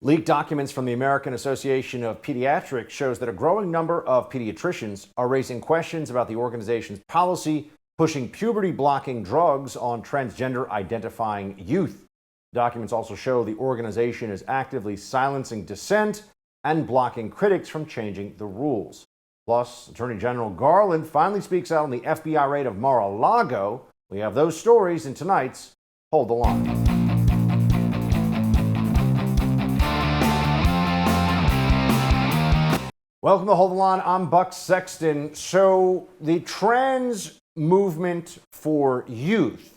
Leaked documents from the American Association of Pediatrics shows that a growing number of pediatricians are raising questions about the organization's policy pushing puberty-blocking drugs on transgender-identifying youth. Documents also show the organization is actively silencing dissent and blocking critics from changing the rules. Plus, Attorney General Garland finally speaks out on the FBI raid of MAR-A-LAGO. We have those stories in tonight's Hold the Line. Welcome to Hold the Line. I'm Buck Sexton. So the trans movement for youth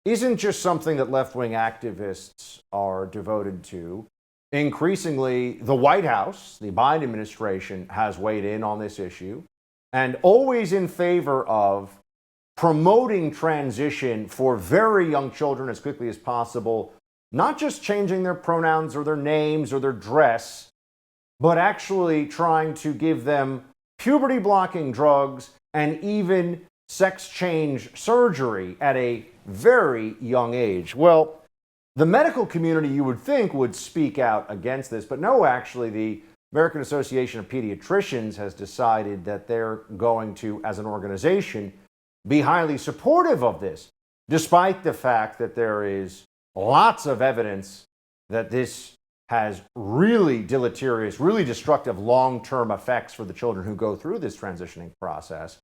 isn't just something that left-wing activists are devoted to. Increasingly, the White House, the Biden administration, has weighed in on this issue and always in favor of promoting transition for very young children as quickly as possible, not just changing their pronouns or their names or their dress, but actually trying to give them puberty-blocking drugs and even sex change surgery at a very young age. Well, the medical community, you would think, would speak out against this, but no, actually, the American Association of Pediatricians has decided that they're going to, as an organization, be highly supportive of this, despite the fact that there is lots of evidence that this has really deleterious, really destructive long-term effects for the children who go through this transitioning process.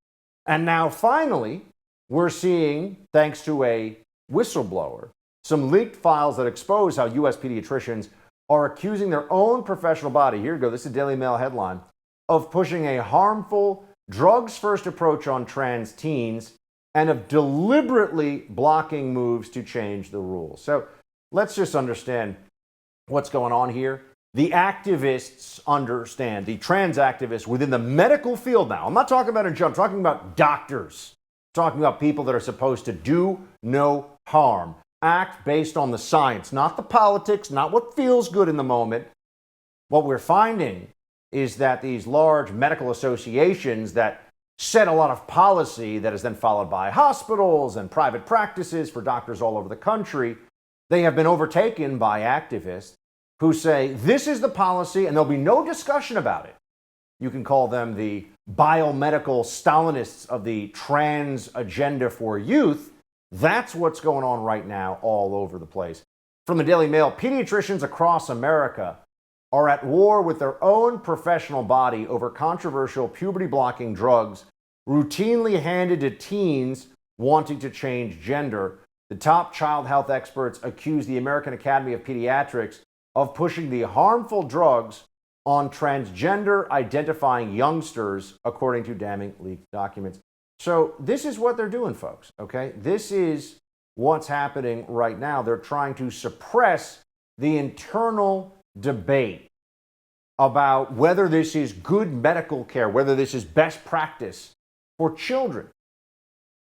And now, finally, we're seeing, thanks to a whistleblower, some leaked files that expose how U.S. pediatricians are accusing their own professional body, here you go, this is a Daily Mail headline, of pushing a harmful, drugs-first approach on trans teens and of deliberately blocking moves to change the rules. So let's just understand what's going on here. The activists understand, the trans activists within the medical field now. I'm not talking about a job, I'm talking about doctors, I'm talking about people that are supposed to do no harm, act based on the science, not the politics, not what feels good in the moment. What we're finding is that these large medical associations that set a lot of policy that is then followed by hospitals and private practices for doctors all over the country, they have been overtaken by activists who say this is the policy and there'll be no discussion about it. You can call them the biomedical Stalinists of the trans agenda for youth. That's what's going on right now all over the place. From the Daily Mail, pediatricians across America are at war with their own professional body over controversial puberty-blocking drugs routinely handed to teens wanting to change gender. The top child health experts accuse the American Academy of Pediatrics of pushing the harmful drugs on transgender identifying youngsters, according to damning leaked documents. So this is what they're doing, folks, okay? This is what's happening right now. They're trying to suppress the internal debate about whether this is good medical care, whether this is best practice for children.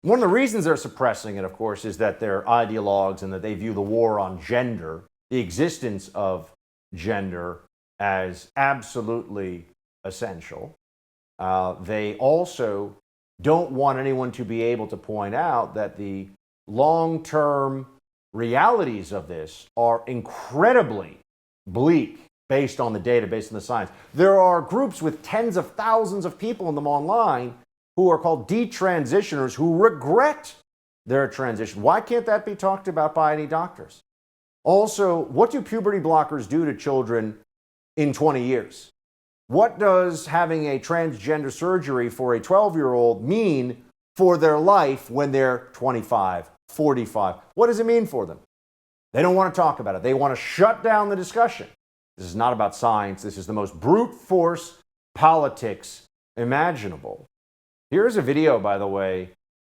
One of the reasons they're suppressing it, of course, is that they're ideologues and that they view the war on gender, the existence of gender, as absolutely essential. They also don't want anyone to be able to point out that the long-term realities of this are incredibly bleak based on the data, based on the science. There are groups with tens of thousands of people in them online who are called detransitioners who regret their transition. Why can't that be talked about by any doctors? Also, what do puberty blockers do to children in 20 years? What does having a transgender surgery for a 12-year-old mean for their life when they're 25, 45? What does it mean for them? They don't want to talk about it. They want to shut down the discussion. This is not about science. This is the most brute force politics imaginable. Here's a video, by the way,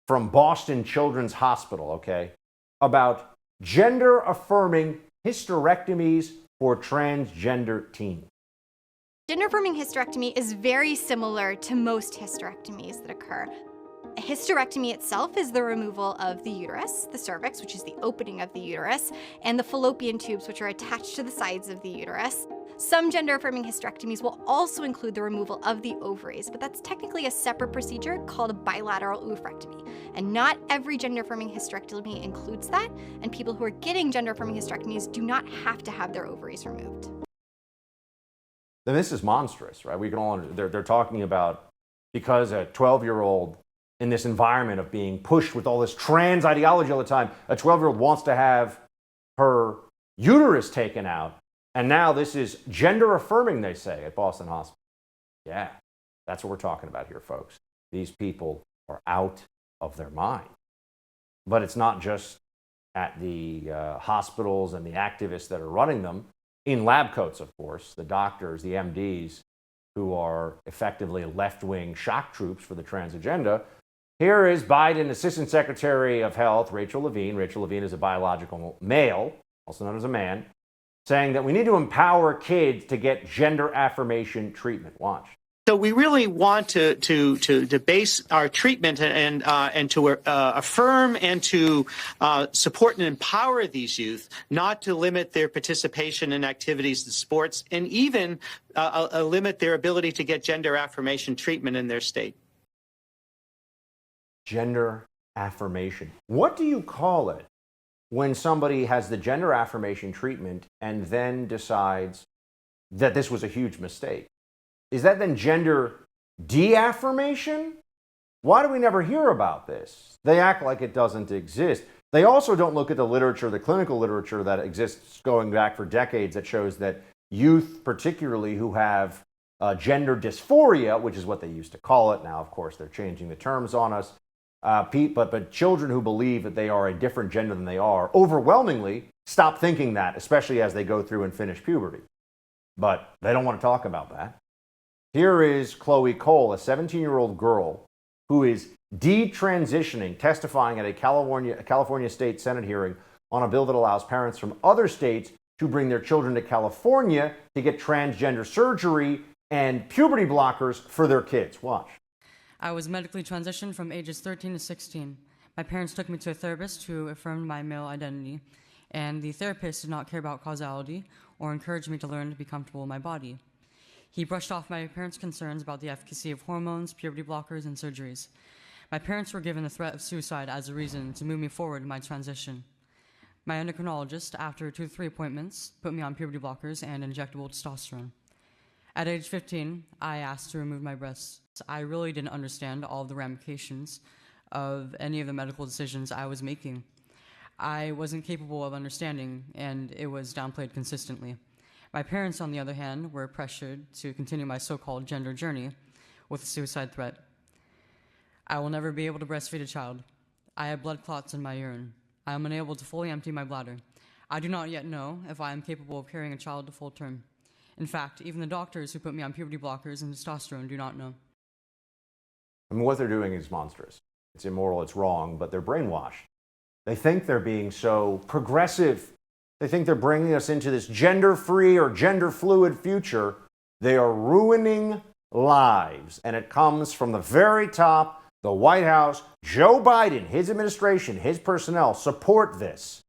from Boston Children's Hospital, okay, about gender-affirming hysterectomies for transgender teens. Gender-affirming hysterectomy is very similar to most hysterectomies that occur. A hysterectomy itself is the removal of the uterus, the cervix, which is the opening of the uterus, and the fallopian tubes, which are attached to the sides of the uterus. Some gender-affirming hysterectomies will also include the removal of the ovaries, but that's technically a separate procedure called a bilateral oophorectomy. And not every gender-affirming hysterectomy includes that, and people who are getting gender-affirming hysterectomies do not have to have their ovaries removed. then this is monstrous, right? We can all, they're talking about because a 12-year-old in this environment of being pushed with all this trans ideology all the time, a 12-year-old wants to have her uterus taken out. And now this is gender affirming, they say, at Boston Hospital. Yeah, that's what we're talking about here, folks. These people are out of their mind. But it's not just at the hospitals and the activists that are running them. In lab coats, of course, the doctors, the MDs, who are effectively left-wing shock troops for the trans agenda. Here is Biden Assistant Secretary of Health, Rachel Levine. Rachel Levine is a biological male, also known as a man, saying that we need to empower kids to get gender affirmation treatment. Watch. So we really want to base our treatment and to affirm and to support and empower these youth, not to limit their participation in activities and sports, and even limit their ability to get gender affirmation treatment in their state. Gender affirmation. What do you call it when somebody has the gender affirmation treatment and then decides that this was a huge mistake? Is that then gender de-affirmation? Why do we never hear about this? They act like it doesn't exist. They also don't look at the literature, the clinical literature that exists going back for decades that shows that youth, particularly who have gender dysphoria, which is what they used to call it. Now, of course, they're changing the terms on us. But children who believe that they are a different gender than they are overwhelmingly stop thinking that, especially as they go through and finish puberty. But they don't want to talk about that. Here is Chloe Cole, a 17-year-old girl who is detransitioning, testifying at a California State Senate hearing on a bill that allows parents from other states to bring their children to California to get transgender surgery and puberty blockers for their kids. Watch. I was medically transitioned from ages 13 to 16. My parents took me to a therapist who affirmed my male identity, and the therapist did not care about causality or encourage me to learn to be comfortable in my body. He brushed off my parents' concerns about the efficacy of hormones, puberty blockers, and surgeries. My parents were given the threat of suicide as a reason to move me forward in my transition. My endocrinologist, after 2 to 3 appointments, put me on puberty blockers and injectable testosterone. At age 15, I asked to remove my breasts. I really didn't understand all of the ramifications of any of the medical decisions I was making. I wasn't capable of understanding, and it was downplayed consistently. My parents, on the other hand, were pressured to continue my so-called gender journey with a suicide threat. I will never be able to breastfeed a child. I have blood clots in my urine. I am unable to fully empty my bladder. I do not yet know if I am capable of carrying a child to full term. In fact, even the doctors who put me on puberty blockers and testosterone do not know. I mean, what they're doing is monstrous. It's immoral, it's wrong, but they're brainwashed. They think they're being so progressive. They think they're bringing us into this gender-free or gender-fluid future. They are ruining lives, and it comes from the very top. The White House, Joe Biden, his administration, his personnel support this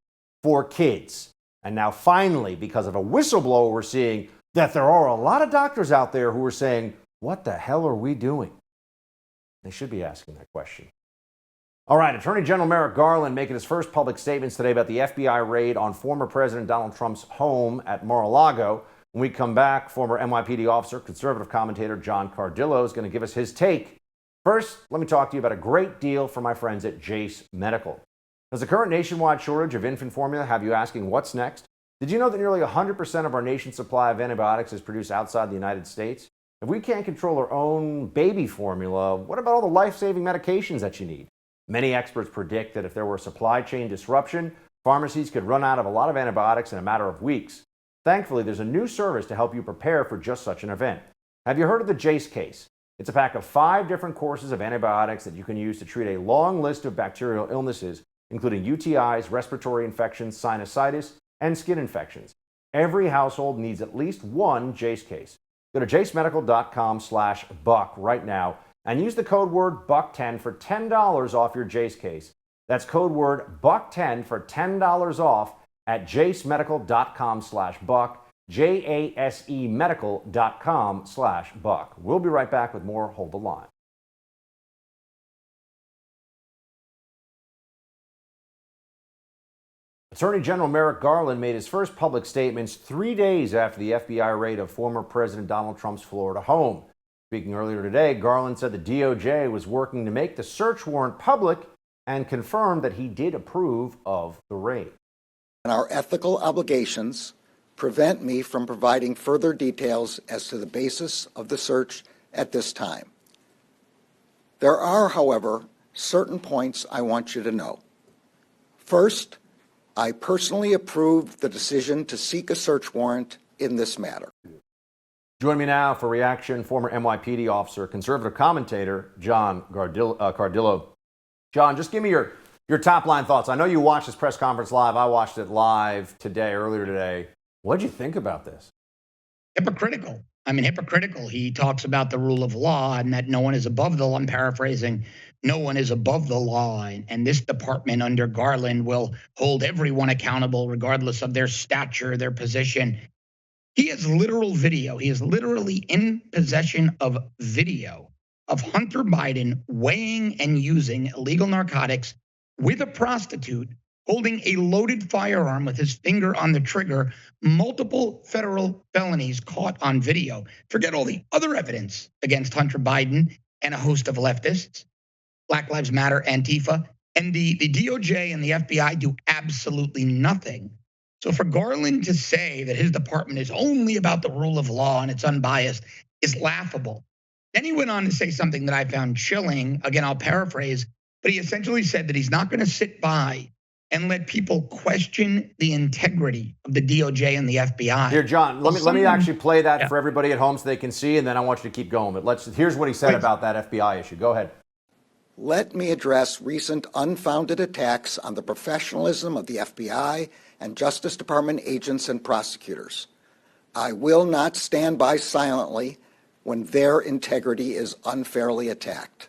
for kids. And now finally, because of a whistleblower, we're seeing that there are a lot of doctors out there who are saying, what the hell are we doing? They should be asking that question. All right, Attorney General Merrick Garland making his first public statements today about the FBI raid on former President Donald Trump's home at Mar-A-Lago. When we come back, former NYPD officer, conservative commentator John Cardillo is going to give us his take. First, let me talk to you about a great deal for my friends at Jase Medical. Does the current nationwide shortage of infant formula have you asking what's next? Did you know that nearly 100% of our nation's supply of antibiotics is produced outside the United States? If we can't control our own baby formula, what about all the life-saving medications that you need? Many experts predict that if there were supply chain disruption, pharmacies could run out of a lot of antibiotics in a matter of weeks. Thankfully, there's a new service to help you prepare for just such an event. Have you heard of the Jase case? It's a pack of 5 different courses of antibiotics that you can use to treat a long list of bacterial illnesses, including UTIs, respiratory infections, sinusitis, and skin infections. Every household needs at least one Jase case. Go to jasemedical.com/buck right now and use the code word BUCK10 for $10 off your Jase case. That's code word BUCK10 for $10 off at jasemedical.com/buck, jasemedical.com/buck. We'll be right back with more. Hold the line. Attorney General Merrick Garland made his first public statements 3 days after the FBI raid of former President Donald Trump's Florida home. Speaking earlier today, Garland said the DOJ was working to make the search warrant public and confirmed that he did approve of the raid. And our ethical obligations prevent me from providing further details as to the basis of the search at this time. There are, however, certain points I want you to know. First, I personally approved the decision to seek a search warrant in this matter. Join me now for reaction, former NYPD officer, conservative commentator, John Cardillo. John, just give me your top line thoughts. I know you watched this press conference live. I watched it live earlier today. What did you think about this? Hypocritical. Hypocritical. He talks about the rule of law and that no one is above the law. I'm paraphrasing. No one is above the law. And this department under Garland will hold everyone accountable regardless of their stature, their position. He has literal video. He is literally in possession of video of Hunter Biden weighing and using illegal narcotics with a prostitute, holding a loaded firearm with his finger on the trigger, multiple federal felonies caught on video. Forget all the other evidence against Hunter Biden and a host of leftists, Black Lives Matter, Antifa, and the DOJ and the FBI do absolutely nothing. So for Garland to say that his department is only about the rule of law and it's unbiased is laughable. Then he went on to say something that I found chilling. Again, I'll paraphrase, but he essentially said that he's not going to sit by and let people question the integrity of the DOJ and the FBI. Here, John, let me actually play that for everybody at home so they can see, and then I want you to keep going. But here's what he said about that FBI issue. Go ahead. Let me address recent unfounded attacks on the professionalism of the FBI and Justice Department agents and prosecutors. I will not stand by silently when their integrity is unfairly attacked.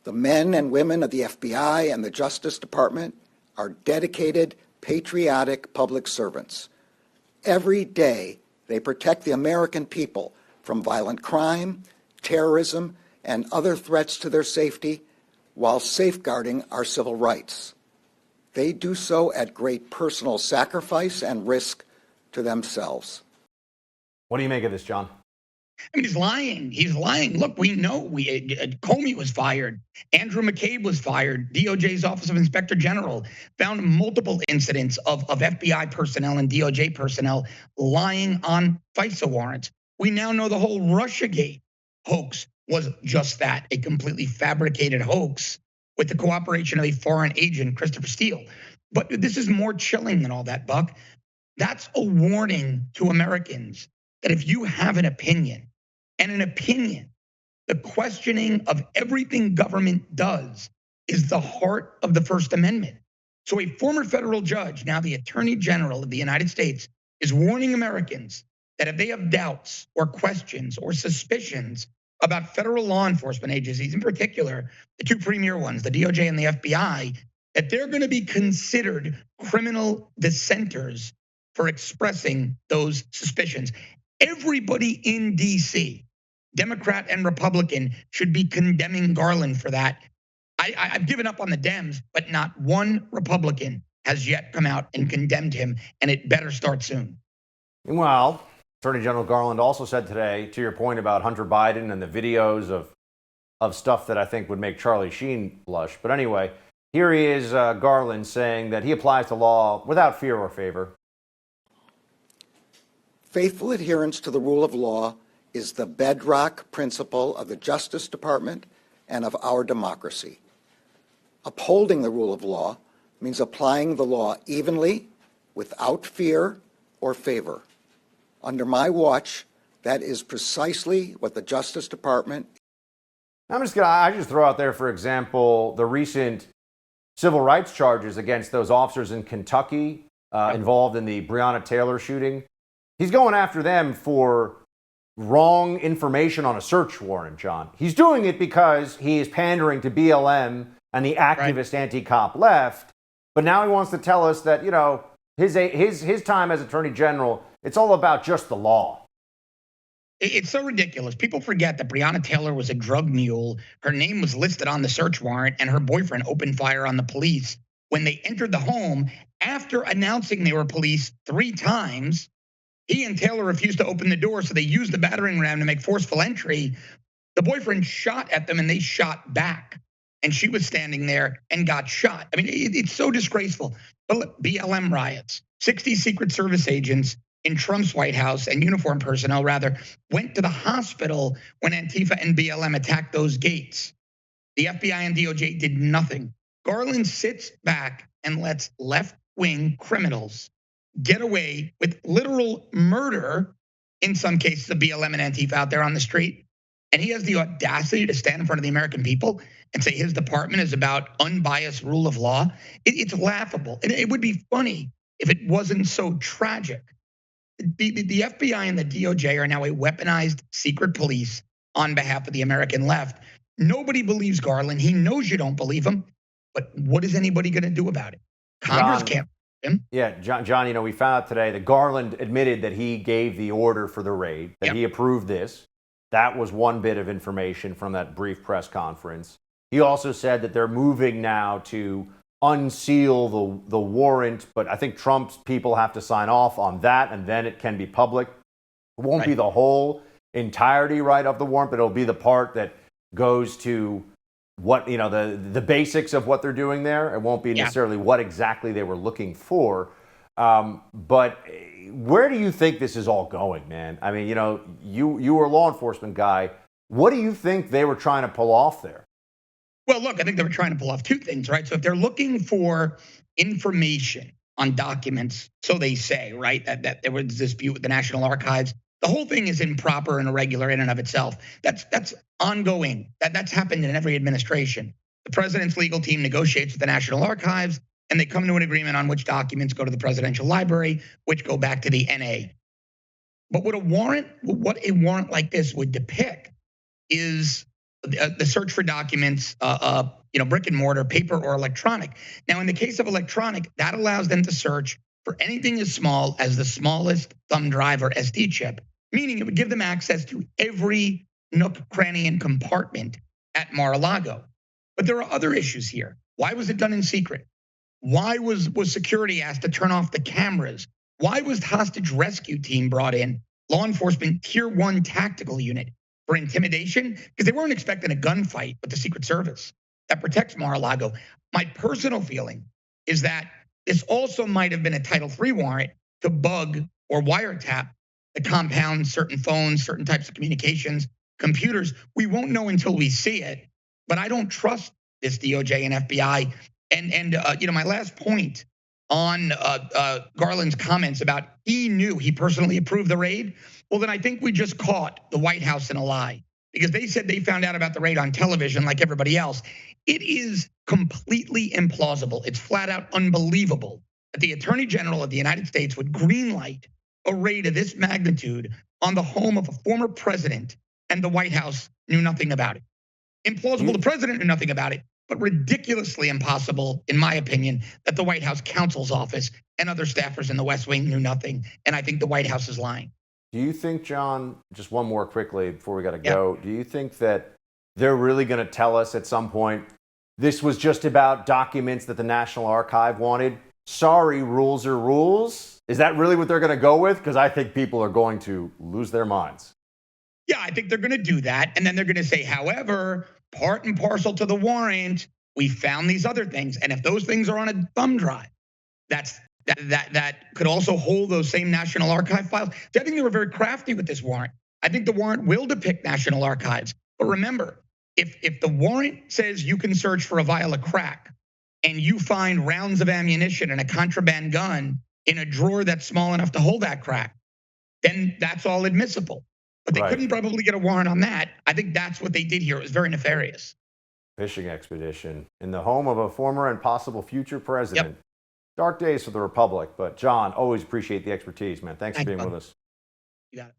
The men and women of the FBI and the Justice Department are dedicated, patriotic public servants. Every day, they protect the American people from violent crime, terrorism, and other threats to their safety while safeguarding our civil rights. They do so at great personal sacrifice and risk to themselves. What do you make of this, John? He's lying. He's lying. Look, we know Comey was fired. Andrew McCabe was fired. DOJ's Office of Inspector General found multiple incidents of FBI personnel and DOJ personnel lying on FISA warrants. We now know the whole Russiagate hoax was just that, a completely fabricated hoax with the cooperation of a foreign agent, Christopher Steele. But this is more chilling than all that, Buck. That's a warning to Americans that if you have an opinion, and an opinion, the questioning of everything government does is the heart of the First Amendment. So a former federal judge, now the Attorney General of the United States, is warning Americans that if they have doubts or questions or suspicions about federal law enforcement agencies, in particular, the two premier ones, the DOJ and the FBI, that they're going to be considered criminal dissenters for expressing those suspicions. Everybody in D.C., Democrat and Republican, should be condemning Garland for that. I've given up on the Dems, but not one Republican has yet come out and condemned him, and it better start soon. Well, Attorney General Garland also said today, to your point about Hunter Biden and the videos of stuff that I think would make Charlie Sheen blush. But anyway, here he is, Garland, saying that he applies the law without fear or favor. Faithful adherence to the rule of law is the bedrock principle of the Justice Department and of our democracy. Upholding the rule of law means applying the law evenly, without fear or favor. Under my watch, that is precisely what the Justice Department. I just throw out there, for example, the recent civil rights charges against those officers in Kentucky involved in the Breonna Taylor shooting. He's going after them for wrong information on a search warrant, John. He's doing it because he is pandering to BLM and the activist anti-cop left. But now he wants to tell us that, his time as Attorney General, it's all about just the law. It's so ridiculous. People forget that Breonna Taylor was a drug mule. Her name was listed on the search warrant, and her boyfriend opened fire on the police when they entered the home, after announcing they were police 3 times, he and Taylor refused to open the door, so they used the battering ram to make forceful entry. The boyfriend shot at them and they shot back. And she was standing there and got shot. I mean, it's so disgraceful. But look, BLM riots, 60 Secret Service agents in Trump's White House, and uniformed personnel rather, went to the hospital when Antifa and BLM attacked those gates. The FBI and DOJ did nothing. Garland sits back and lets left-wing criminals get away with literal murder, in some cases of BLM and Antifa out there on the street. And he has the audacity to stand in front of the American people and say his department is about unbiased rule of law. It's laughable. And it would be funny if it wasn't so tragic. The FBI and the DOJ are now a weaponized secret police on behalf of the American left. Nobody believes Garland. He knows you don't believe him. But what is anybody going to do about it? Congress can't. Yeah, John, you know, we found out today that Garland admitted that he gave the order for the raid, that he approved this. That was one bit of information from that brief press conference. He also said that they're moving now to unseal the warrant, but I think Trump's people have to sign off on that, and then it can be public. It won't be the whole entirety, right, of the warrant, but it'll be the part that goes to what, you know, the basics of what they're doing there. It won't be necessarily what exactly they were looking for. But where do you think this is all going, man? I mean, you know, you were a law enforcement guy. What do you think they were trying to pull off there? Well, look, I think they were trying to pull off 2 things, right? So if they're looking for information on documents, so they say, right, that there was a dispute with the National Archives, the whole thing is improper and irregular in and of itself. That's ongoing. That's happened in every administration. The president's legal team negotiates with the National Archives, and they come to an agreement on which documents go to the presidential library, which go back to the NA. But what a warrant like this would depict is the search for documents, brick and mortar, paper or electronic. Now, in the case of electronic, that allows them to search for anything as small as the smallest thumb drive or SD chip, meaning it would give them access to every nook, cranny, and compartment at MAR-A-LAGO. But there are other issues here. Why was it done in secret? Why was security asked to turn off the cameras? Why was the hostage rescue team brought in, law enforcement tier 1 tactical unit, for intimidation? Because they weren't expecting a gunfight with the Secret Service that protects MAR-A-LAGO. My personal feeling is that this also might have been a Title III warrant to bug or wiretap the compound, certain phones, certain types of communications, computers. We won't know until we see it, but I don't trust this DOJ and FBI. And my last point on Garland's comments about he personally approved the raid. Well, then I think we just caught the White House in a lie, because they said they found out about the raid on television like everybody else. It is completely implausible. It's flat out unbelievable that the Attorney General of the United States would greenlight a raid of this magnitude on the home of a former president, and the White House knew nothing about it. Implausible, the president knew nothing about it, but ridiculously impossible, in my opinion, that the White House counsel's office and other staffers in the West Wing knew nothing. And I think the White House is lying. Do you think, John, just one more quickly before we got to go, do you think that they're really going to tell us at some point this was just about documents that the National Archive wanted? Sorry, rules are rules. Is that really what they're going to go with? Because I think people are going to lose their minds. Yeah, I think they're going to do that. And then they're going to say, however, part and parcel to the warrant, we found these other things. And if those things are on a thumb drive, that could also hold those same National Archive files. So I think they were very crafty with this warrant. I think the warrant will depict National Archives. But remember, if the warrant says you can search for a vial of crack and you find rounds of ammunition and a contraband gun in a drawer that's small enough to hold that crack, then that's all admissible. But they couldn't probably get a warrant on that. I think that's what they did here. It was very nefarious. Fishing expedition in the home of a former and possible future president. Dark days for the Republic. But John, always appreciate the expertise, man. Thanks for being with us. You got it.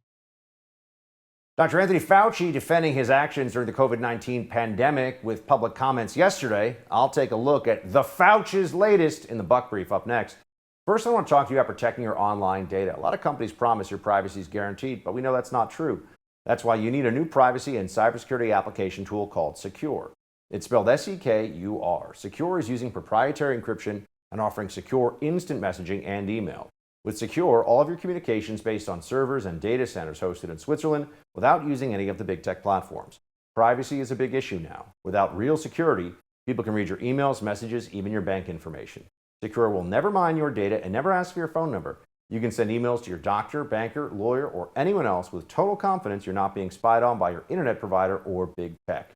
Dr. Anthony Fauci defending his actions during the COVID-19 pandemic with public comments yesterday. I'll take a look at the Fauci's latest in the Buck Brief up next. First, I want to talk to you about protecting your online data. A lot of companies promise your privacy is guaranteed, but we know that's not true. That's why you need a new privacy and cybersecurity application tool called Secure. It's spelled S-E-K-U-R. Secure is using proprietary encryption and offering secure instant messaging and email. With Secure, all of your communications based on servers and data centers hosted in Switzerland without using any of the big tech platforms. Privacy is a big issue now. Without real security, people can read your emails, messages, even your bank information. Secure will never mine your data and never ask for your phone number. You can send emails to your doctor, banker, lawyer, or anyone else with total confidence you're not being spied on by your internet provider or big tech.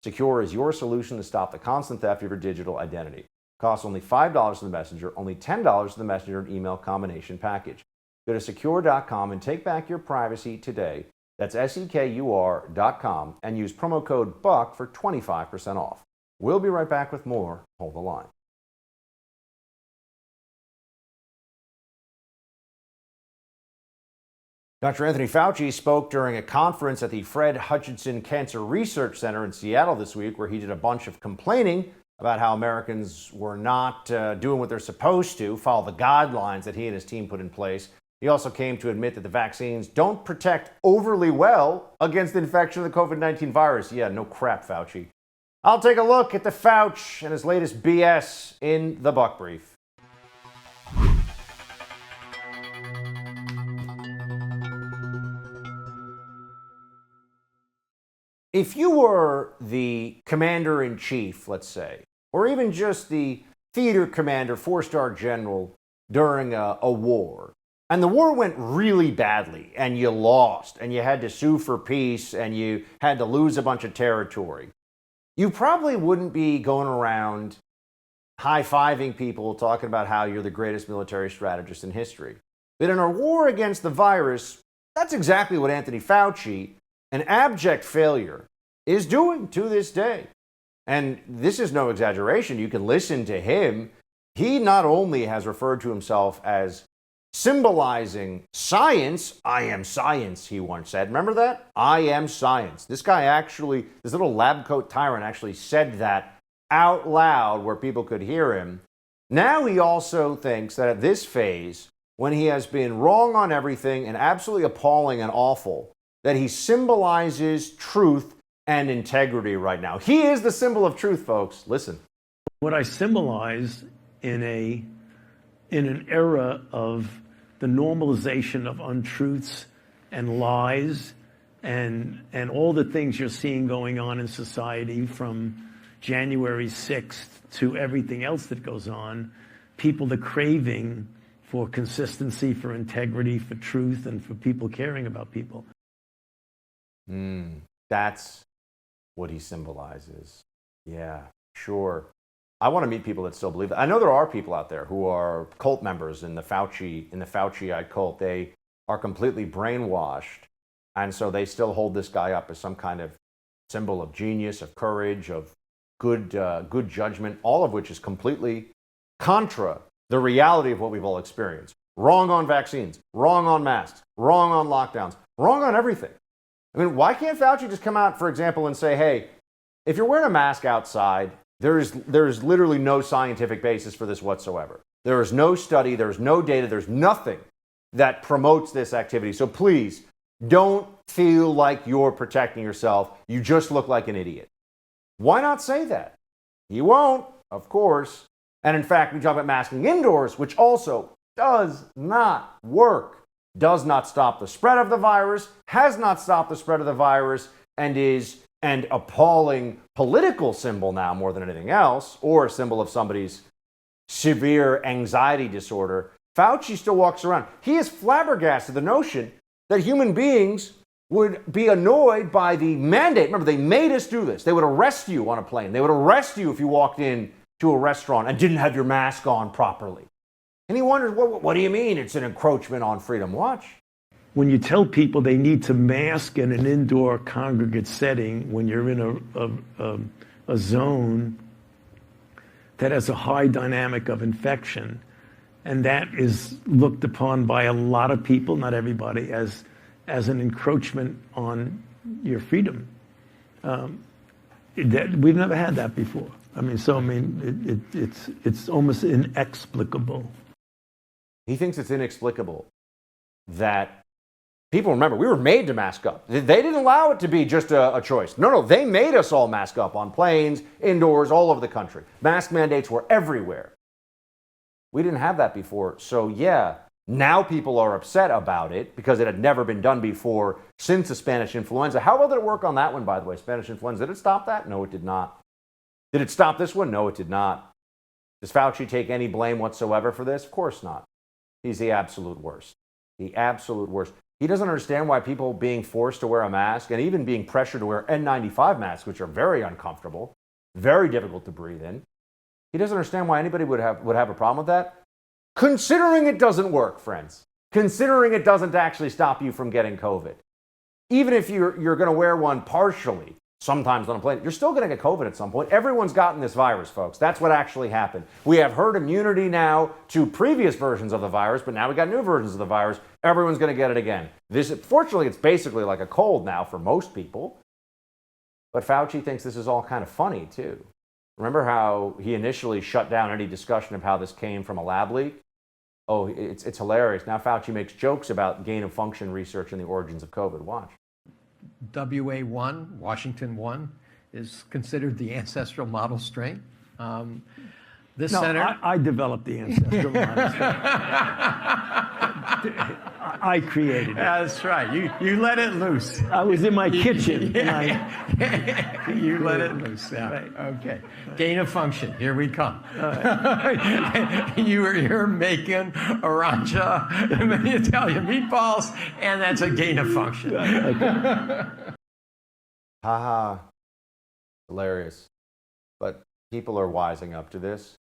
Secure is your solution to stop the constant theft of your digital identity. Costs only $5 for the messenger, only $10 for the messenger and email combination package. Go to secure.com and take back your privacy today. That's SEKUR.com and use promo code BUCK for 25% off. We'll be right back with more. Hold the line. Dr. Anthony Fauci spoke during a conference at the Fred Hutchinson Cancer Research Center in Seattle this week, where he did a bunch of complaining about how Americans were not doing what they're supposed to, follow the guidelines that he and his team put in place. He also came to admit that the vaccines don't protect overly well against infection of the COVID-19 virus. Yeah, no crap, Fauci. I'll take a look at the Fauci and his latest BS in the Buck Brief. If you were the commander-in-chief, let's say, or even just the theater commander, four-star general during a war, and the war went really badly, and you lost, and you had to sue for peace, and you had to lose a bunch of territory, you probably wouldn't be going around high-fiving people talking about how you're the greatest military strategist in history. But in a war against the virus, that's exactly what Anthony Fauci, an abject failure, is doing to this day. And this is no exaggeration. You can listen to him. He not only has referred to himself as symbolizing science. I am science, he once said. Remember that? I am science. This guy actually, this little lab coat tyrant actually said that out loud where people could hear him. Now he also thinks that at this phase, when he has been wrong on everything and absolutely appalling and awful, that he symbolizes truth and integrity right now. He is the symbol of truth, folks. Listen. What I symbolize in an era of the normalization of untruths and lies and all the things you're seeing going on in society from January 6th to everything else that goes on, people the craving for consistency, for integrity, for truth, and for people caring about people. That's what he symbolizes. Yeah, sure. I want to meet people that still believe that. I know there are people out there who are cult members in the Fauciite cult. They are completely brainwashed, and so they still hold this guy up as some kind of symbol of genius, of courage, of good judgment, all of which is completely contra the reality of what we've all experienced. Wrong on vaccines, wrong on masks, wrong on lockdowns, wrong on everything. I mean, why can't Fauci just come out, for example, and say, hey, if you're wearing a mask outside, there's literally no scientific basis for this whatsoever. There is no study, there's no data, there's nothing that promotes this activity. So please, don't feel like you're protecting yourself. You just look like an idiot. Why not say that? He won't, of course. And in fact, we talk about masking indoors, which also does not work. Does not stop the spread of the virus, has not stopped the spread of the virus, and is an appalling political symbol now more than anything else, or a symbol of somebody's severe anxiety disorder. Fauci still walks around. He is flabbergasted the notion that human beings would be annoyed by the mandate. Remember, they made us do this. They would arrest you on a plane. They would arrest you if you walked in to a restaurant and didn't have your mask on properly. And he wonders, what do you mean it's an encroachment on freedom? Watch. When you tell people they need to mask in an indoor congregate setting when you're in a zone that has a high dynamic of infection, and that is looked upon by a lot of people, not everybody, as an encroachment on your freedom. We've never had that before. It's almost inexplicable. He thinks it's inexplicable that People remember, we were made to mask up. They didn't allow it to be just a choice. No, they made us all mask up on planes, indoors, all over the country. Mask mandates were everywhere. We didn't have that before. So yeah, now people are upset about it because it had never been done before since the Spanish influenza. How well did it work on that one, by the way? Spanish influenza, did it stop that? No, it did not. Did it stop this one? No, it did not. Does Fauci take any blame whatsoever for this? Of course not. He's the absolute worst. The absolute worst. He doesn't understand why people being forced to wear a mask and even being pressured to wear N95 masks, which are very uncomfortable, very difficult to breathe in. He doesn't understand why anybody would have a problem with that. Considering it doesn't work, friends. Considering it doesn't actually stop you from getting COVID. Even if you're going to wear one partially, sometimes on a plane, you're still going to get COVID at some point. Everyone's gotten this virus, folks. That's what actually happened. We have herd immunity now to previous versions of the virus, but now we got new versions of the virus. Everyone's going to get it again. Fortunately, it's basically like a cold now for most people. But Fauci thinks this is all kind of funny, too. Remember how he initially shut down any discussion of how this came from a lab leak? Oh, it's hilarious. Now Fauci makes jokes about gain-of-function research and the origins of COVID. Watch. WA1, Washington 1, is considered the ancestral model strain. Center. I developed the ancestral model strain. I created it. That's right. You let it loose. I was in my kitchen. You let it loose. Yeah. Right. Okay. Gain of function. Here we come. You're making aranja, Italian meatballs, and that's a gain of function. Haha. Hilarious. But people are wising up to this.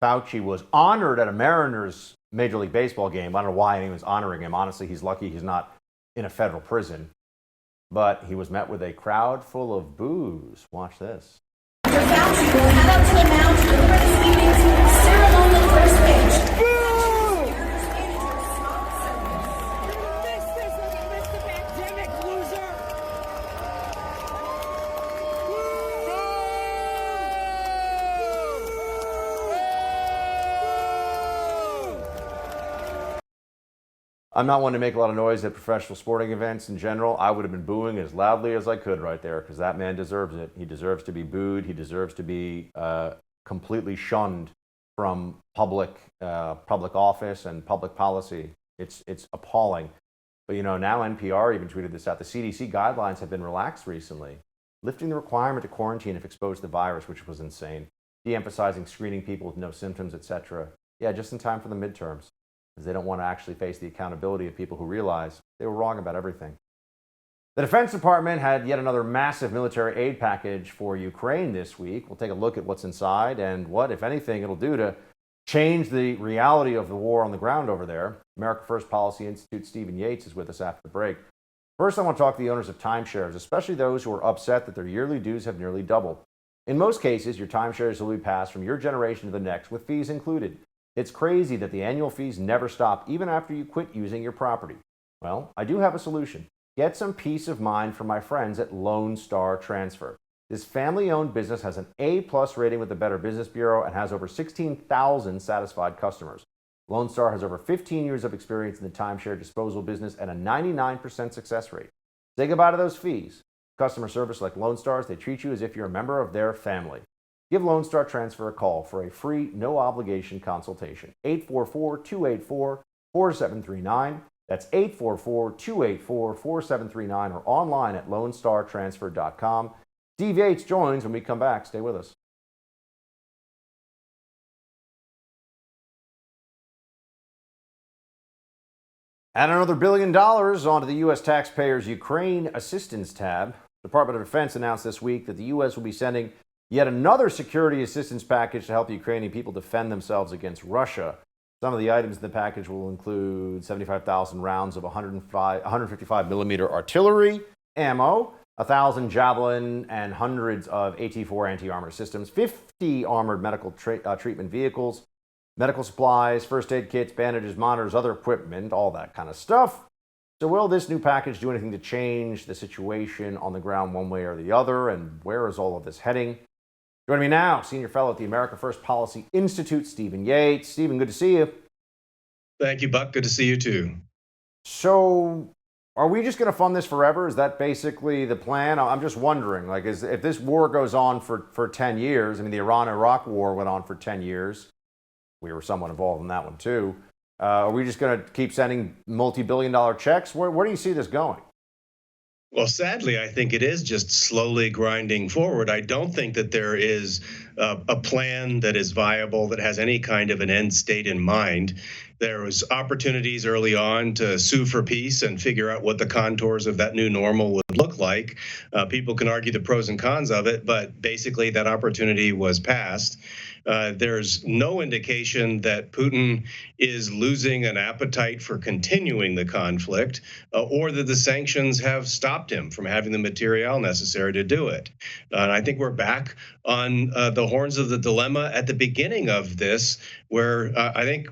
Fauci was honored at a Mariners Major League Baseball game. I don't know why anyone's honoring him. Honestly, he's lucky he's not in a federal prison. But he was met with a crowd full of boos. Watch this. Dr. Fauci will head up to the mound to deliver this evening's ceremonial first pitch. I'm not one to make a lot of noise at professional sporting events in general. I would have been booing as loudly as I could right there because that man deserves it. He deserves to be booed. He deserves to be completely shunned from public office and public policy. It's appalling. But now NPR even tweeted this out. The CDC guidelines have been relaxed recently, lifting the requirement to quarantine if exposed to the virus, which was insane. De-emphasizing screening people with no symptoms, etc. Yeah, just in time for the midterms. Because they don't want to actually face the accountability of people who realize they were wrong about everything. The Defense Department had yet another massive military aid package for Ukraine this week. We'll take a look at what's inside and what, if anything, it'll do to change the reality of the war on the ground over there. America First Policy Institute Stephen Yates is with us after the break. First, I want to talk to the owners of timeshares, especially those who are upset that their yearly dues have nearly doubled. In most cases, your timeshares will be passed from your generation to the next with fees included. It's crazy that the annual fees never stop even after you quit using your property. Well, I do have a solution. Get some peace of mind from my friends at Lone Star Transfer. This family-owned business has an A+ rating with the Better Business Bureau and has over 16,000 satisfied customers. Lone Star has over 15 years of experience in the timeshare disposal business and a 99% success rate. Say goodbye to those fees. Customer service like Lone Star's, they treat you as if you're a member of their family. Give Lone Star Transfer a call for a free, no-obligation consultation. 844-284-4739. That's 844-284-4739 or online at lonestartransfer.com. Steve Yates joins when we come back. Stay with us. Add another $1 billion onto the U.S. taxpayers' Ukraine assistance tab. The Department of Defense announced this week that the U.S. will be sending yet another security assistance package to help the Ukrainian people defend themselves against Russia. Some of the items in the package will include 75,000 rounds of 155 millimeter artillery ammo, 1,000 Javelin, and hundreds of AT-4 anti-armor systems, 50 armored medical treatment vehicles, medical supplies, first aid kits, bandages, monitors, other equipment, all that kind of stuff. So will this new package do anything to change the situation on the ground one way or the other? And where is all of this heading? Joining me now, Senior Fellow at the America First Policy Institute, Stephen Yates. Stephen, good to see you. Thank you, Buck. Good to see you too. So are we just going to fund this forever? Is that basically the plan? I'm just wondering, like, if this war goes on for 10 years, I mean, the Iran-Iraq war went on for 10 years. We were somewhat involved in that one too. Are we just going to keep sending multi-billion-dollar checks? Where do you see this going? Well, sadly, I think it is just slowly grinding forward. I don't think that there is a plan that is viable, that has any kind of an end state in mind. There was opportunities early on to sue for peace and figure out what the contours of that new normal would look like. People can argue the pros and cons of it, but basically that opportunity was passed. There's no indication that Putin is losing an appetite for continuing the conflict, or that the sanctions have stopped him from having the material necessary to do it. And I think we're back on the horns of the dilemma at the beginning of this, where I think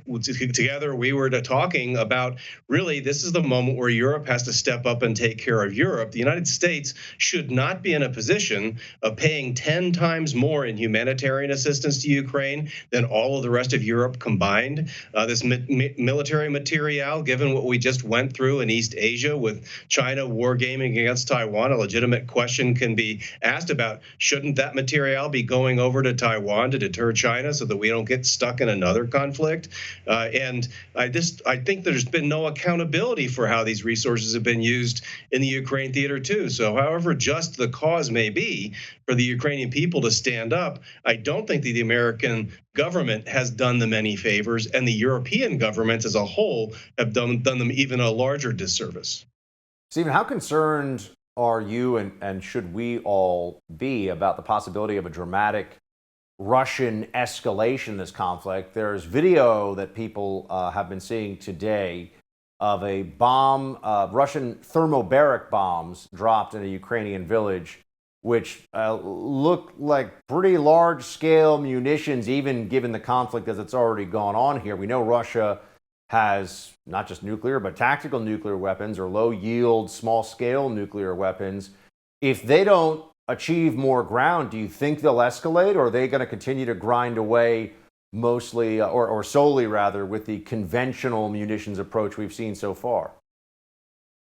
together we were talking about, really, this is the moment where Europe has to step up and take care of Europe. The United States should not be in a position of paying 10 times more in humanitarian assistance to Ukraine than all of the rest of Europe combined. This military material, given what we just went through in East Asia with China wargaming against Taiwan, a legitimate question can be asked about, shouldn't that material be going over to Taiwan to deter China so that we don't get stuck in another conflict? And I think there's been no accountability for how these resources have been used in the Ukraine theater too. So however just the cause may be for the Ukrainian people to stand up, I don't think that the American government has done them any favors, and the European governments as a whole have done them even a larger disservice. Stephen, how concerned are you and should we all be about the possibility of a dramatic Russian escalation in this conflict? There's video that people have been seeing today of a bomb, Russian thermobaric bombs dropped in a Ukrainian village, which look like pretty large-scale munitions, even given the conflict as it's already gone on here. We know Russia has not just nuclear, but tactical nuclear weapons or low-yield, small-scale nuclear weapons. If they don't achieve more ground, do you think they'll escalate, or are they going to continue to grind away mostly, or solely rather, with the conventional munitions approach we've seen so far?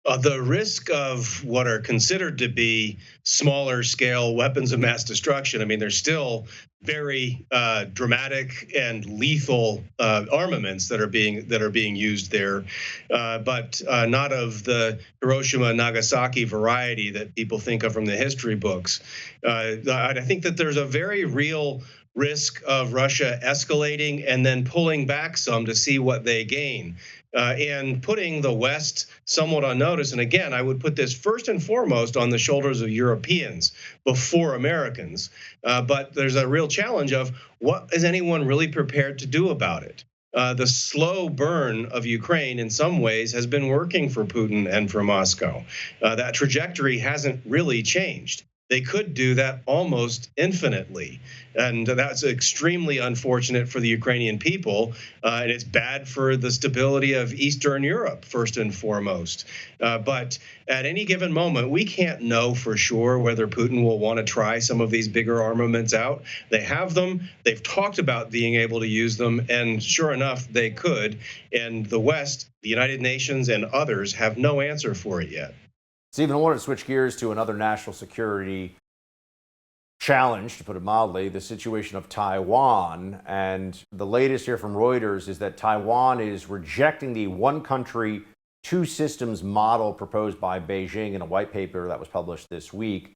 The risk of what are considered to be smaller scale weapons of mass destruction, I mean, they're still very dramatic and lethal armaments that are being used there, but not of the Hiroshima and Nagasaki variety that people think of from the history books. I think that there's a very real risk of Russia escalating and then pulling back some to see what they gain. And putting the West somewhat on notice. And again, I would put this first and foremost on the shoulders of Europeans before Americans. But there's a real challenge of what is anyone really prepared to do about it? The slow burn of Ukraine in some ways has been working for Putin and for Moscow. That trajectory hasn't really changed. They could do that almost infinitely. And that's extremely unfortunate for the Ukrainian people. And it's bad for the stability of Eastern Europe, first and foremost. But at any given moment, we can't know for sure whether Putin will want to try some of these bigger armaments out. They have them. They've talked about being able to use them. And sure enough, they could. And the West, the United Nations, and others have no answer for it yet. Stephen, I wanted to switch gears to another national security challenge, to put it mildly, the situation of Taiwan. And the latest here from Reuters is that Taiwan is rejecting the one country, two systems model proposed by Beijing in a white paper that was published this week.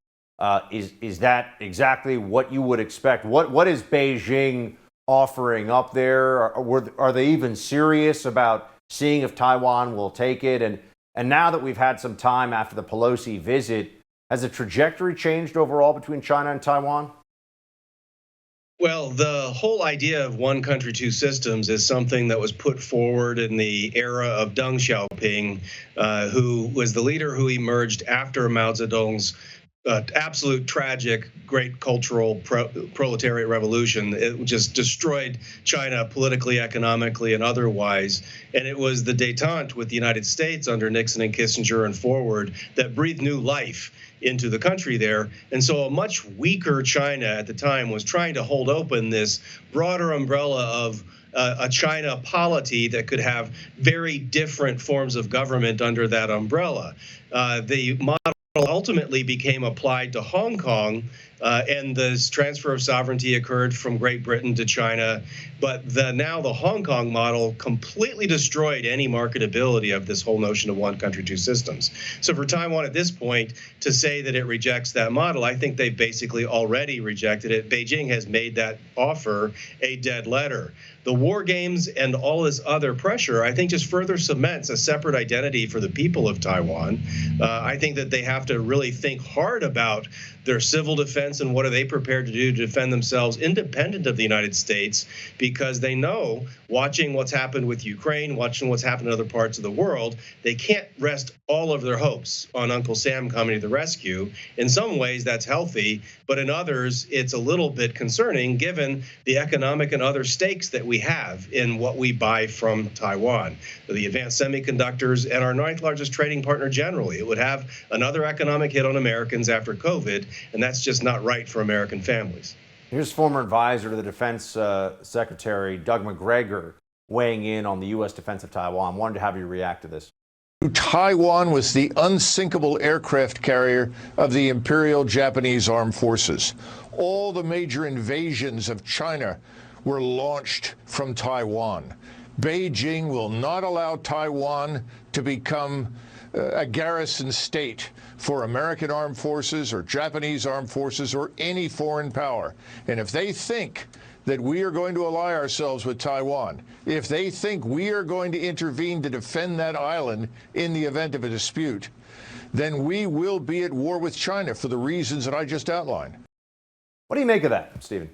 Is that exactly what you would expect? What is Beijing offering up there? Are they even serious about seeing if Taiwan will take it? And now that we've had some time after the Pelosi visit, has the trajectory changed overall between China and Taiwan? Well, the whole idea of one country, two systems is something that was put forward in the era of Deng Xiaoping, who was the leader who emerged after Mao Zedong's absolute tragic, great cultural proletariat revolution. It just destroyed China politically, economically, and otherwise. And it was the détente with the United States under Nixon and Kissinger and forward that breathed new life into the country there. And so a much weaker China at the time was trying to hold open this broader umbrella of a China polity that could have very different forms of government under that umbrella. The model ultimately became applied to Hong Kong, and this transfer of sovereignty occurred from Great Britain to China. But now the Hong Kong model completely destroyed any marketability of this whole notion of one country, two systems. So for Taiwan at this point to say that it rejects that model, I think they've basically already rejected it. Beijing has made that offer a dead letter. The war games and all this other pressure, I think, just further cements a separate identity for the people of Taiwan. I think that they have to really think hard about their civil defense and what are they prepared to do to defend themselves independent of the United States, because they know, watching what's happened with Ukraine, watching what's happened in other parts of the world, they can't rest all of their hopes on Uncle Sam coming to the rescue. In some ways, that's healthy, but in others, it's a little bit concerning given the economic and other stakes that we have in what we buy from Taiwan. The advanced semiconductors and our ninth largest trading partner generally. It would have another economic hit on Americans after COVID, and that's just not right for American families. Here's former advisor to the Defense Secretary Doug McGregor weighing in on the U.S. defense of Taiwan. Wanted to have you react to this. Taiwan was the unsinkable aircraft carrier of the Imperial Japanese Armed Forces. All the major invasions of China were launched from Taiwan. Beijing will not allow Taiwan to become a garrison state for American armed forces or Japanese armed forces or any foreign power. And if they think that we are going to ally ourselves with Taiwan, if they think we are going to intervene to defend that island in the event of a dispute, then we will be at war with China for the reasons that I just outlined. What do you make of that, Stephen?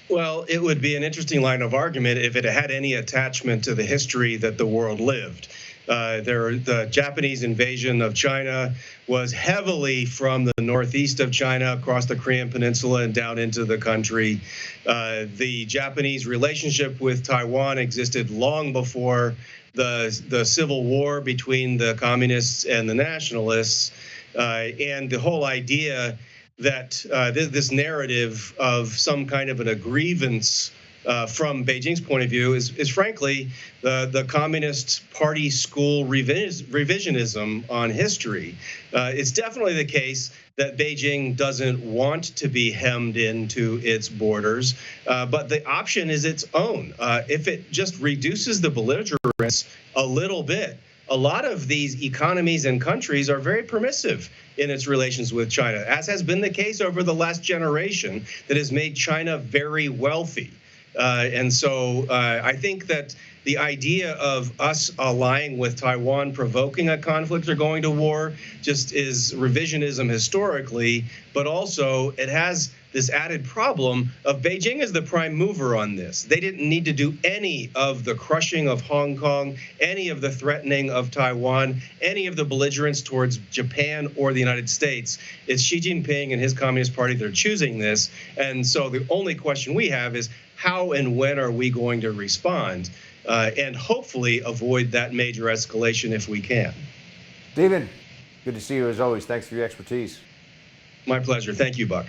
Well, it would be an interesting line of argument if it had any attachment to the history that the world lived. The Japanese invasion of China was heavily from the northeast of China across the Korean Peninsula and down into the country. The Japanese relationship with Taiwan existed long before the civil war between the communists and the nationalists. And the whole idea that this narrative of some kind of a grievance from Beijing's point of view is frankly the Communist Party school revisionism on history. It's definitely the case that Beijing doesn't want to be hemmed into its borders, but the option is its own. If it just reduces the belligerence a little bit, a lot of these economies and countries are very permissive in its relations with China, as has been the case over the last generation that has made China very wealthy. And so I think that the idea of us allying with Taiwan, provoking a conflict or going to war just is revisionism historically, but also it has this added problem of Beijing as the prime mover on this. They didn't need to do any of the crushing of Hong Kong, any of the threatening of Taiwan, any of the belligerence towards Japan or the United States. It's Xi Jinping and his Communist Party that are choosing this. And so the only question we have is how and when are we going to respond and hopefully avoid that major escalation if we can. Stephen, good to see you as always. Thanks for your expertise. My pleasure. Thank you, Buck.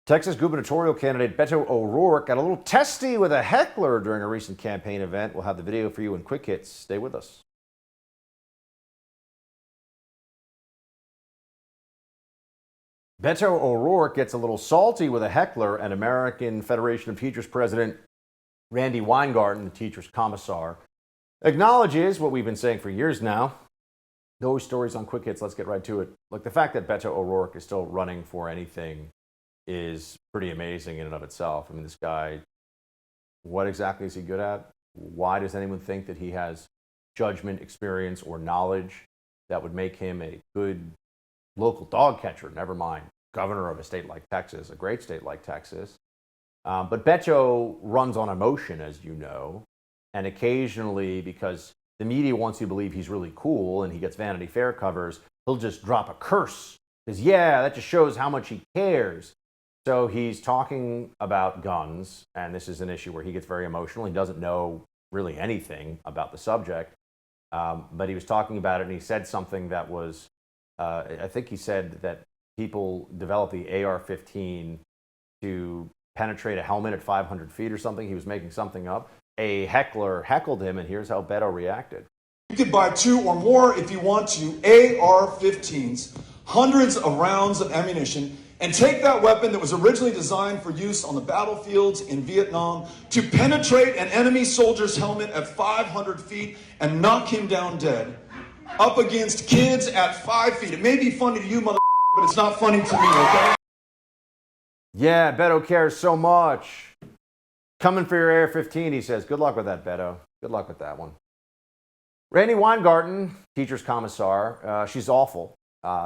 Texas gubernatorial candidate Beto O'Rourke got a little testy with a heckler during a recent campaign event. We'll have the video for you in quick hits. Stay with us. Beto O'Rourke gets a little salty with a heckler, and American Federation of Teachers President Randy Weingarten, the teacher's commissar, acknowledges what we've been saying for years now. Those stories on quick hits, let's get right to it. Look, the fact that Beto O'Rourke is still running for anything is pretty amazing in and of itself. I mean, this guy, what exactly is he good at? Why does anyone think that he has judgment, experience, or knowledge that would make him a good local dog catcher? Never mind governor of a state like Texas, a great state like Texas. But Beto runs on emotion, as you know, and occasionally, because the media wants you to believe he's really cool and he gets Vanity Fair covers, he'll just drop a curse. Because, yeah, that just shows how much he cares. So he's talking about guns, and this is an issue where he gets very emotional. He doesn't know really anything about the subject, but he was talking about it, and he said something that was, I think he said that people develop the AR-15 to penetrate a helmet at 500 feet or something. He was making something up. A heckler heckled him, and here's how Beto reacted. You could buy 2 or more if you want to AR-15s, hundreds of rounds of ammunition, and take that weapon that was originally designed for use on the battlefields in Vietnam to penetrate an enemy soldier's helmet at 500 feet and knock him down dead, up against kids at 5 feet. It may be funny to you, but it's not funny to me, okay? Yeah, Beto cares so much. Coming for your AR-15, he says. Good luck with that, Beto. Good luck with that one. Randy Weingarten, teacher's commissar, she's awful.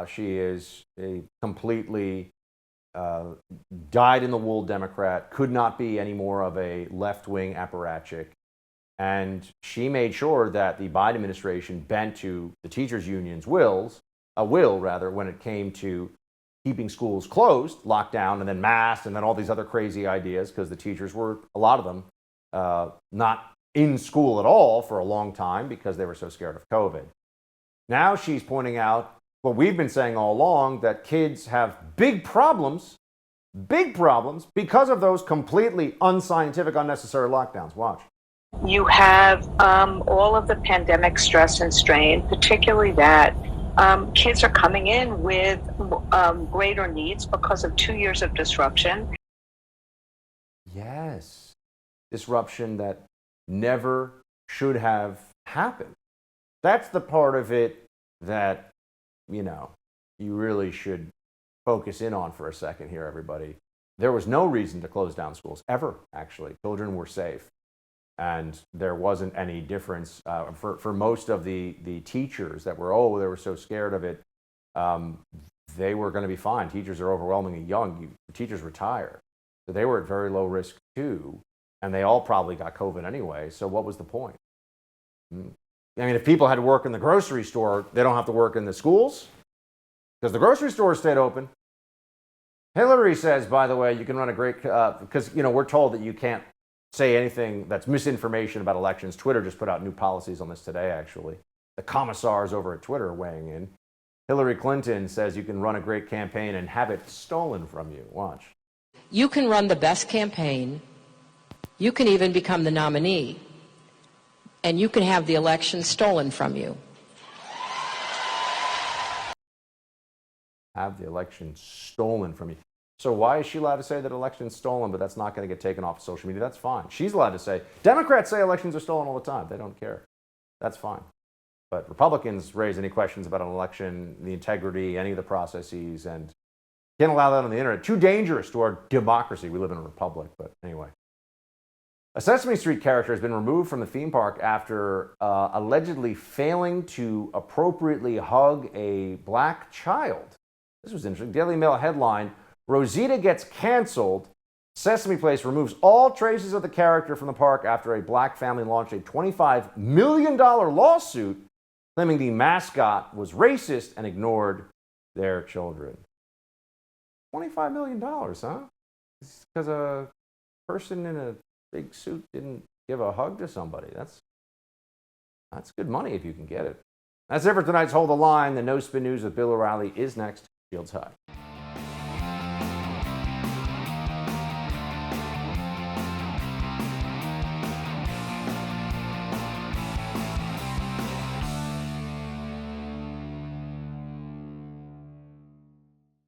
She is a completely dyed-in-the-wool Democrat, could not be any more of a left-wing apparatchik. And she made sure that the Biden administration bent to the teachers' union's will, when it came to keeping schools closed, lockdown, and then masked, and then all these other crazy ideas, because the teachers were, a lot of them, not in school at all for a long time because they were so scared of COVID. Now she's pointing out what we've been saying all along, that kids have big problems because of those completely unscientific, unnecessary lockdowns. Watch. You have all of the pandemic stress and strain, particularly that kids are coming in with greater needs because of 2 years of disruption. Yes. Disruption that never should have happened. That's the part of it that, you really should focus in on for a second here, everybody. There was no reason to close down schools, ever, actually. Children were safe. And there wasn't any difference for most of the teachers that were, they were so scared of it. They were going to be fine. Teachers are overwhelmingly young. Teachers retire. So they were at very low risk too. And they all probably got COVID anyway. So what was the point? I mean, if people had to work in the grocery store, they don't have to work in the schools because the grocery stores stayed open. Hillary says, by the way, you can run a great, because, we're told that you can't say anything that's misinformation about elections. Twitter just put out new policies on this today, actually. The commissars over at Twitter are weighing in. Hillary Clinton says you can run a great campaign and have it stolen from you. Watch. You can run the best campaign. You can even become the nominee. And you can have the election stolen from you. Have the election stolen from you. So why is she allowed to say that election's stolen, but that's not going to get taken off of social media? That's fine. She's allowed to say, Democrats say elections are stolen all the time. They don't care. That's fine. But Republicans raise any questions about an election, the integrity, any of the processes, and can't allow that on the internet. Too dangerous to our democracy. We live in a republic, but anyway. A Sesame Street character has been removed from the theme park after allegedly failing to appropriately hug a black child. This was interesting. Daily Mail headline, Rosita gets canceled. Sesame Place removes all traces of the character from the park after a black family launched a $25 million lawsuit claiming the mascot was racist and ignored their children. $25 million, huh? It's because a person in a big suit didn't give a hug to somebody. That's good money if you can get it. That's it for tonight's Hold the Line. The No Spin News with Bill O'Reilly is next. Shields high.